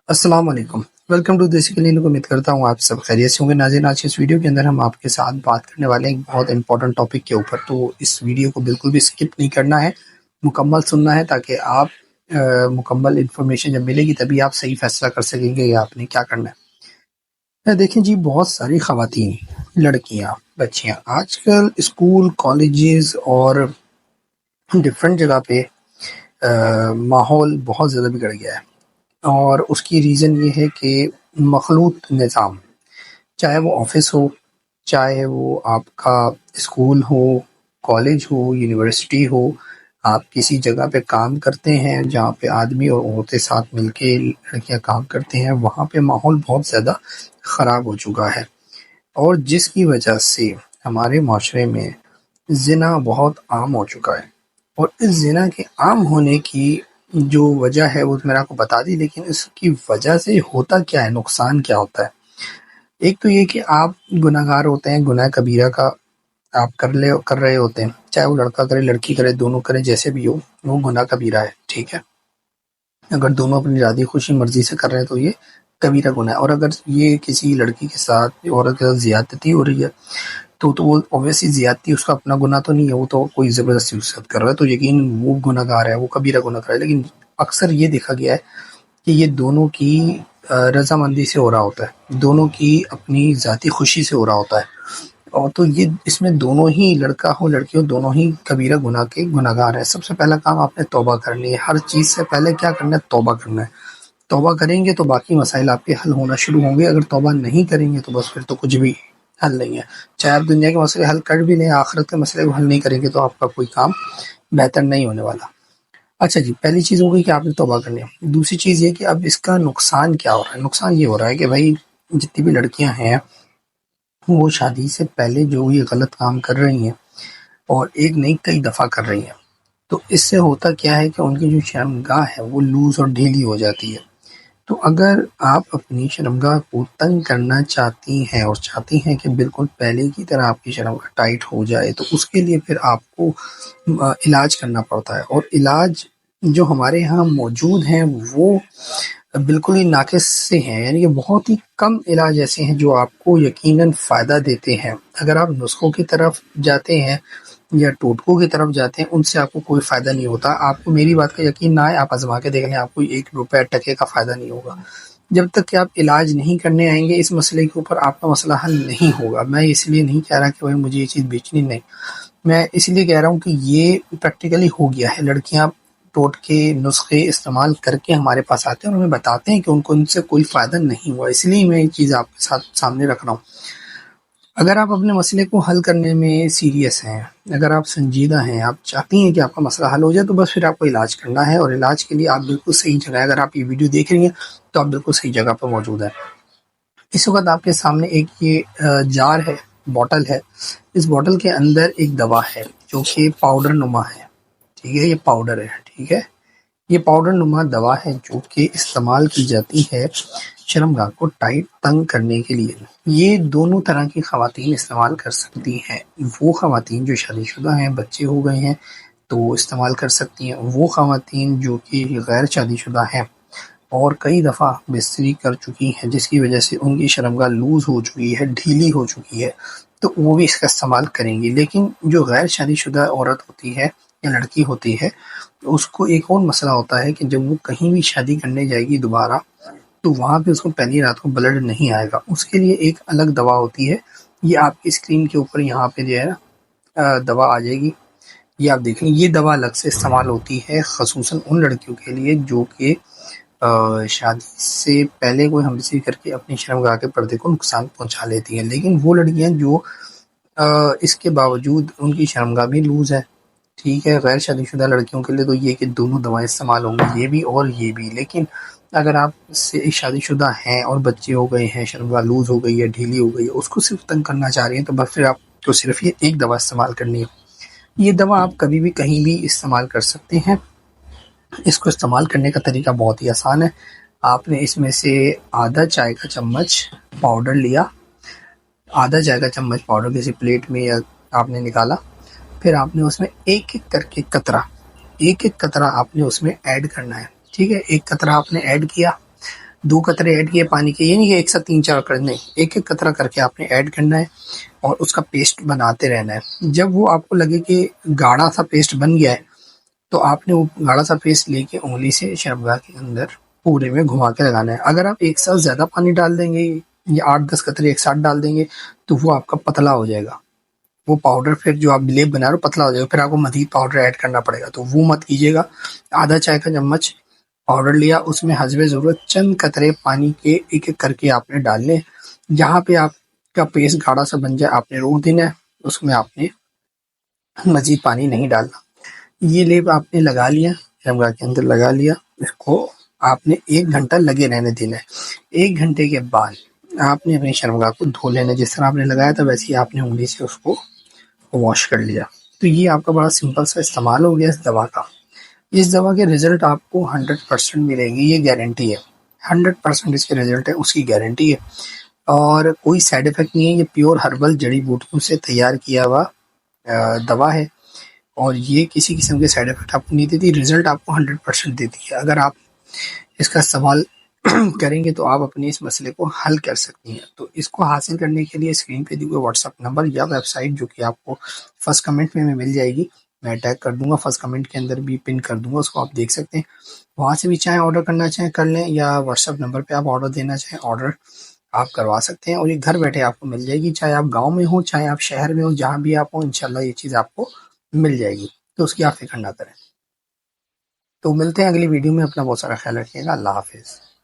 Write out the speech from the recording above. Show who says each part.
Speaker 1: अस्सलाम वालेकुम। Welcome to देसी क्लिनिक। उम्मीद करता हूँ आप सब खैरियत से होंगे। नाज़रीन, आज की इस वीडियो के अंदर हम आपके साथ बात करने वाले हैं एक बहुत इंपॉर्टेंट टॉपिक के ऊपर। तो इस वीडियो को बिल्कुल भी स्किप नहीं करना है, मुकम्मल सुनना है, ताकि आप मुकम्मल इन्फॉर्मेशन जब मिलेगी तभी आप सही फैसला कर सकेंगे कि आपने क्या करना है। देखें जी, बहुत सारी ख़वातीन, लड़कियाँ, बच्चियाँ आजकल स्कूल, कॉलेजेस और डिफरेंट जगह पे माहौल बहुत ज़्यादा बिगड़ गया है। और उसकी रीज़न ये है कि मखलूत निज़ाम, चाहे वो ऑफिस हो, चाहे वो आपका स्कूल हो, कॉलेज हो, यूनिवर्सिटी हो, आप किसी जगह पे काम करते हैं जहाँ पे आदमी और औरतें साथ मिलके लड़कियाँ काम करते हैं, वहाँ पे माहौल बहुत ज़्यादा ख़राब हो चुका है। और जिसकी वजह से हमारे माशरे में ज़िना बहुत आम हो चुका है। और इस ज़िना के आम होने की जो वजह है वो तो मैंने आपको बता दी, लेकिन इसकी वजह से होता क्या है, नुकसान क्या होता है। एक तो ये कि आप गुनहगार होते हैं, गुनाह कबीरा का आप कर रहे होते हैं, चाहे वो लड़का करे, लड़की करे, दोनों करे, जैसे भी हो, वो गुनाह कबीरा है, ठीक है। अगर दोनों अपनी इरादी खुशी मर्जी से कर रहे हैं तो ये कबीरा गुनाह है। और अगर ये किसी लड़की के साथ, औरत के साथ ज्यादती हो रही है तो वो ऑब्वियसली ज्यादती उसका अपना गुनाह तो नहीं है, वो तो कोई ज़बरदस्ती उसके साथ कर रहा है, तो यकीन वो गुनहगार है, वो कबीरा गुनाह कर रहा है। लेकिन अक्सर ये देखा गया है कि ये दोनों की रजामंदी से हो रहा होता है, दोनों की अपनी ज़ाती खुशी से हो रहा होता है। और तो ये इसमें दोनों ही, लड़का हो लड़की हो, दोनों ही कबीरा गुनाह के गुनहगार हैं। सबसे पहला काम आपने तौबा करनी है। हर चीज़ से पहले क्या करना है? तौबा करना है। तौबा करेंगे तो बाकी मसाइल आपके हल होना शुरू होंगे। अगर तौबा नहीं करेंगे तो बस फिर तो कुछ भी हल नहीं है। चाहे आप दुनिया के मसले हल कर भी लें, आखिरत के मसले को हल नहीं करेंगे तो आपका कोई काम बेहतर नहीं होने वाला। अच्छा जी, पहली चीज़ हो गई कि आपने तौबा कर लिया। दूसरी चीज़ ये कि अब इसका नुकसान क्या हो रहा है। नुकसान ये हो रहा है कि भाई, जितनी भी लड़कियां हैं वो शादी से पहले जो ये गलत काम कर रही हैं और एक नहीं कई दफ़ा कर रही हैं, तो इससे होता क्या है कि उनकी जो शर्मगाह है वो लूज़ और ढीली हो जाती है। तो अगर आप अपनी शर्मगाह को तंग करना चाहती हैं और चाहती हैं कि बिल्कुल पहले की तरह आपकी शर्मगाह टाइट हो जाए, तो उसके लिए फिर आपको इलाज करना पड़ता है। और इलाज जो हमारे यहाँ मौजूद हैं वो बिल्कुल ही नाक़िस से हैं, यानी कि बहुत ही कम इलाज ऐसे हैं जो आपको यकीनन फ़ायदा देते हैं। अगर आप नुस्ख़ों की तरफ जाते हैं या टोटकों की तरफ जाते हैं, उनसे आपको कोई फ़ायदा नहीं होता। आपको मेरी बात का यकीन ना आए, आप आज़मा के देख लें, आपको 1 रुपए टके का फ़ायदा नहीं होगा। जब तक कि आप इलाज नहीं करने आएँगे इस मसले के ऊपर, आपका मसला हल नहीं होगा। मैं इसलिए नहीं कह रहा कि भाई मुझे ये चीज़ बेचनी नहीं, मैं इसलिए कह रहा हूँ कि ये प्रैक्टिकली हो गया है। लड़कियाँ टोटके, नुस्खे इस्तेमाल करके हमारे पास आते हैं और हमें बताते हैं कि उनको इनसे कोई फ़ायदा नहीं हुआ। इसलिए मैं ये चीज़ आपके साथ सामने रख रहा हूँ। अगर आप अपने मसले को हल करने में सीरियस हैं, अगर आप संजीदा हैं, आप चाहती हैं कि आपका मसला हल हो जाए, तो बस फिर आपको इलाज करना है। और इलाज के लिए आप बिल्कुल सही जगह, अगर आप ये वीडियो देख रही हैं तो आप बिल्कुल सही जगह पर मौजूद हैं। इस वक्त आपके सामने एक ये जार है, बॉटल है। इस बॉटल के अंदर एक दवा है जो कि पाउडर नुमा है, ठीक है। ये पाउडर है, ठीक है। ये पाउडर नुमा दवा है जो कि इस्तेमाल की जाती है शर्मगाह को टाइट तंग करने के लिए। ये दोनों तरह की ख़वातीन इस्तेमाल कर सकती हैं। वो ख़वातीन जो शादीशुदा हैं, बच्चे हो गए हैं, तो वो इस्तेमाल कर सकती हैं। वो ख़वातीन जो कि गैर शादीशुदा हैं और कई दफ़ा बिस्तरी कर चुकी हैं, जिसकी वजह से उनकी शर्मगाह लूज़ हो चुकी है, ढीली हो चुकी है, तो वो भी इसका इस्तेमाल करेंगी। लेकिन जो गैर शादीशुदा औरत होती है या लड़की होती है, उसको एक और मसला होता है कि जब वो कहीं भी शादी करने जाएगी दोबारा, तो वहाँ पे उसको पहली रात को ब्लड नहीं आएगा। उसके लिए एक अलग दवा होती है। ये आपकी स्क्रीन के ऊपर यहाँ पे जो है ना दवा आ जाएगी, ये आप देखें। ये दवा अलग से इस्तेमाल होती है ख़ुसूसन उन लड़कियों के लिए जो कि शादी से पहले कोई हमदर्दी करके अपनी शर्मगाह के पर्दे को नुकसान पहुँचा लेती हैं। लेकिन वो लड़कियाँ जो इसके बावजूद उनकी शर्मगाह भी लूज़ है, ठीक है। गैर शादीशुदा लड़कियों के लिए तो ये कि दोनों दवाएं इस्तेमाल होंगी, ये भी और ये भी। लेकिन अगर आप से शादीशुदा हैं और बच्चे हो गए हैं, शर्मगाह लूज़ हो गई है, ढीली हो गई है, उसको सिर्फ तंग करना चाह रही हैं, तो बस फिर आपको सिर्फ ये एक दवा इस्तेमाल करनी है। ये दवा आप कभी भी कहीं भी इस्तेमाल कर सकते हैं। इसको इस्तेमाल करने का तरीका बहुत ही आसान है। आपने इसमें से आधा चाय का चम्मच पाउडर लिया, आधा चाय का चम्मच पाउडर किसी प्लेट में या आपने निकाला, फिर आपने उसमें एक एक करके कतरा, एक एक कतरा आपने उसमें ऐड करना है, ठीक है। एक कतरा आपने ऐड किया, 2 قطرے ایڈ کیے پانی کے، یہ نہیں کہ ایک ساتھ 3-4 قطرے، نہیں، ایک ایک قطرہ کر کے آپ نے ایڈ کرنا ہے اور اس کا پیسٹ بناتے رہنا ہے۔ جب وہ آپ کو لگے کہ گاڑھا سا پیسٹ بن گیا ہے تو آپ نے وہ گاڑھا سا پیسٹ لے کے انگلی سے شربگاہ کے اندر پورے میں گھما کے لگانا ہے۔ اگر آپ ایک ساتھ زیادہ پانی ڈال دیں گے یا 8-10 قطرے ایک ساتھ ڈال دیں گے تو وہ آپ کا پتلا ہو جائے گا، وہ پاؤڈر پھر جو آپ لیپ بنا رہے ہو پتلا ہو جائے گا، پھر آپ کو مزید پاؤڈر ایڈ کرنا پڑے گا، تو وہ مت کیجیے گا۔ آدھا چائے کا چمچ پاؤڈر لیا، اس میں حسب ضرورت چند قطرے پانی کے ایک ایک کر کے آپ نے ڈالنے، جہاں پہ آپ کا پیسٹ گاڑھا سا بن جائے آپ نے روک دینا ہے، اس میں آپ نے مزید پانی نہیں ڈالنا۔ یہ لیپ آپ نے لگا لیا، شربگاہ کے اندر لگا لیا، اس کو آپ نے 1 گھنٹہ لگے رہنے دینا ہے۔ 1 گھنٹے کے بعد آپ نے اپنی شربگاہ کو دھو لینا، جس طرح آپ نے لگایا تھا ویسے ہی آپ نے انگلی سے اس کو واش کر لیا۔ تو یہ آپ کا بڑا سمپل سا استعمال ہو گیا اس دوا کا۔ اس دوا کے رزلٹ آپ کو 100% ملے گی، یہ گارنٹی ہے، 100% اس کے رزلٹ ہے، اس کی گارنٹی ہے، اور کوئی سائیڈ افیکٹ نہیں ہے۔ یہ پیور ہربل جڑی بوٹیوں سے تیار کیا ہوا دوا ہے، اور یہ کسی قسم کے سائیڈ افیکٹ آپ کو نہیں دیتی، رزلٹ آپ کو 100% دیتی ہے۔ اگر آپ اس کا استعمال کریں گے تو آپ اپنے اس مسئلے کو حل کر سکتی ہیں۔ تو اس کو حاصل کرنے کے لیے اسکرین پہ دی ہوئے واٹس ایپ نمبر یا ویب سائٹ جو کہ آپ کو فرسٹ کمنٹ میں مل جائے گی، میں ٹیگ کر دوں گا، فرسٹ کمنٹ کے اندر بھی پن کر دوں گا، اس کو آپ دیکھ سکتے ہیں، وہاں سے بھی چاہیں آرڈر کرنا چاہیں کر لیں، یا واٹس ایپ نمبر پہ آپ آرڈر دینا چاہیں آرڈر آپ کروا سکتے ہیں، اور یہ گھر بیٹھے آپ کو مل جائے گی، چاہے آپ گاؤں میں ہوں چاہے آپ شہر میں ہوں، جہاں بھی آپ ہوں انشاءاللہ یہ چیز آپ کو مل جائے گی، تو اس کی آپ فکر نہ کریں۔ تو ملتے ہیں اگلی ویڈیو میں، اپنا بہت سارا خیال رکھیے گا، اللہ حافظ۔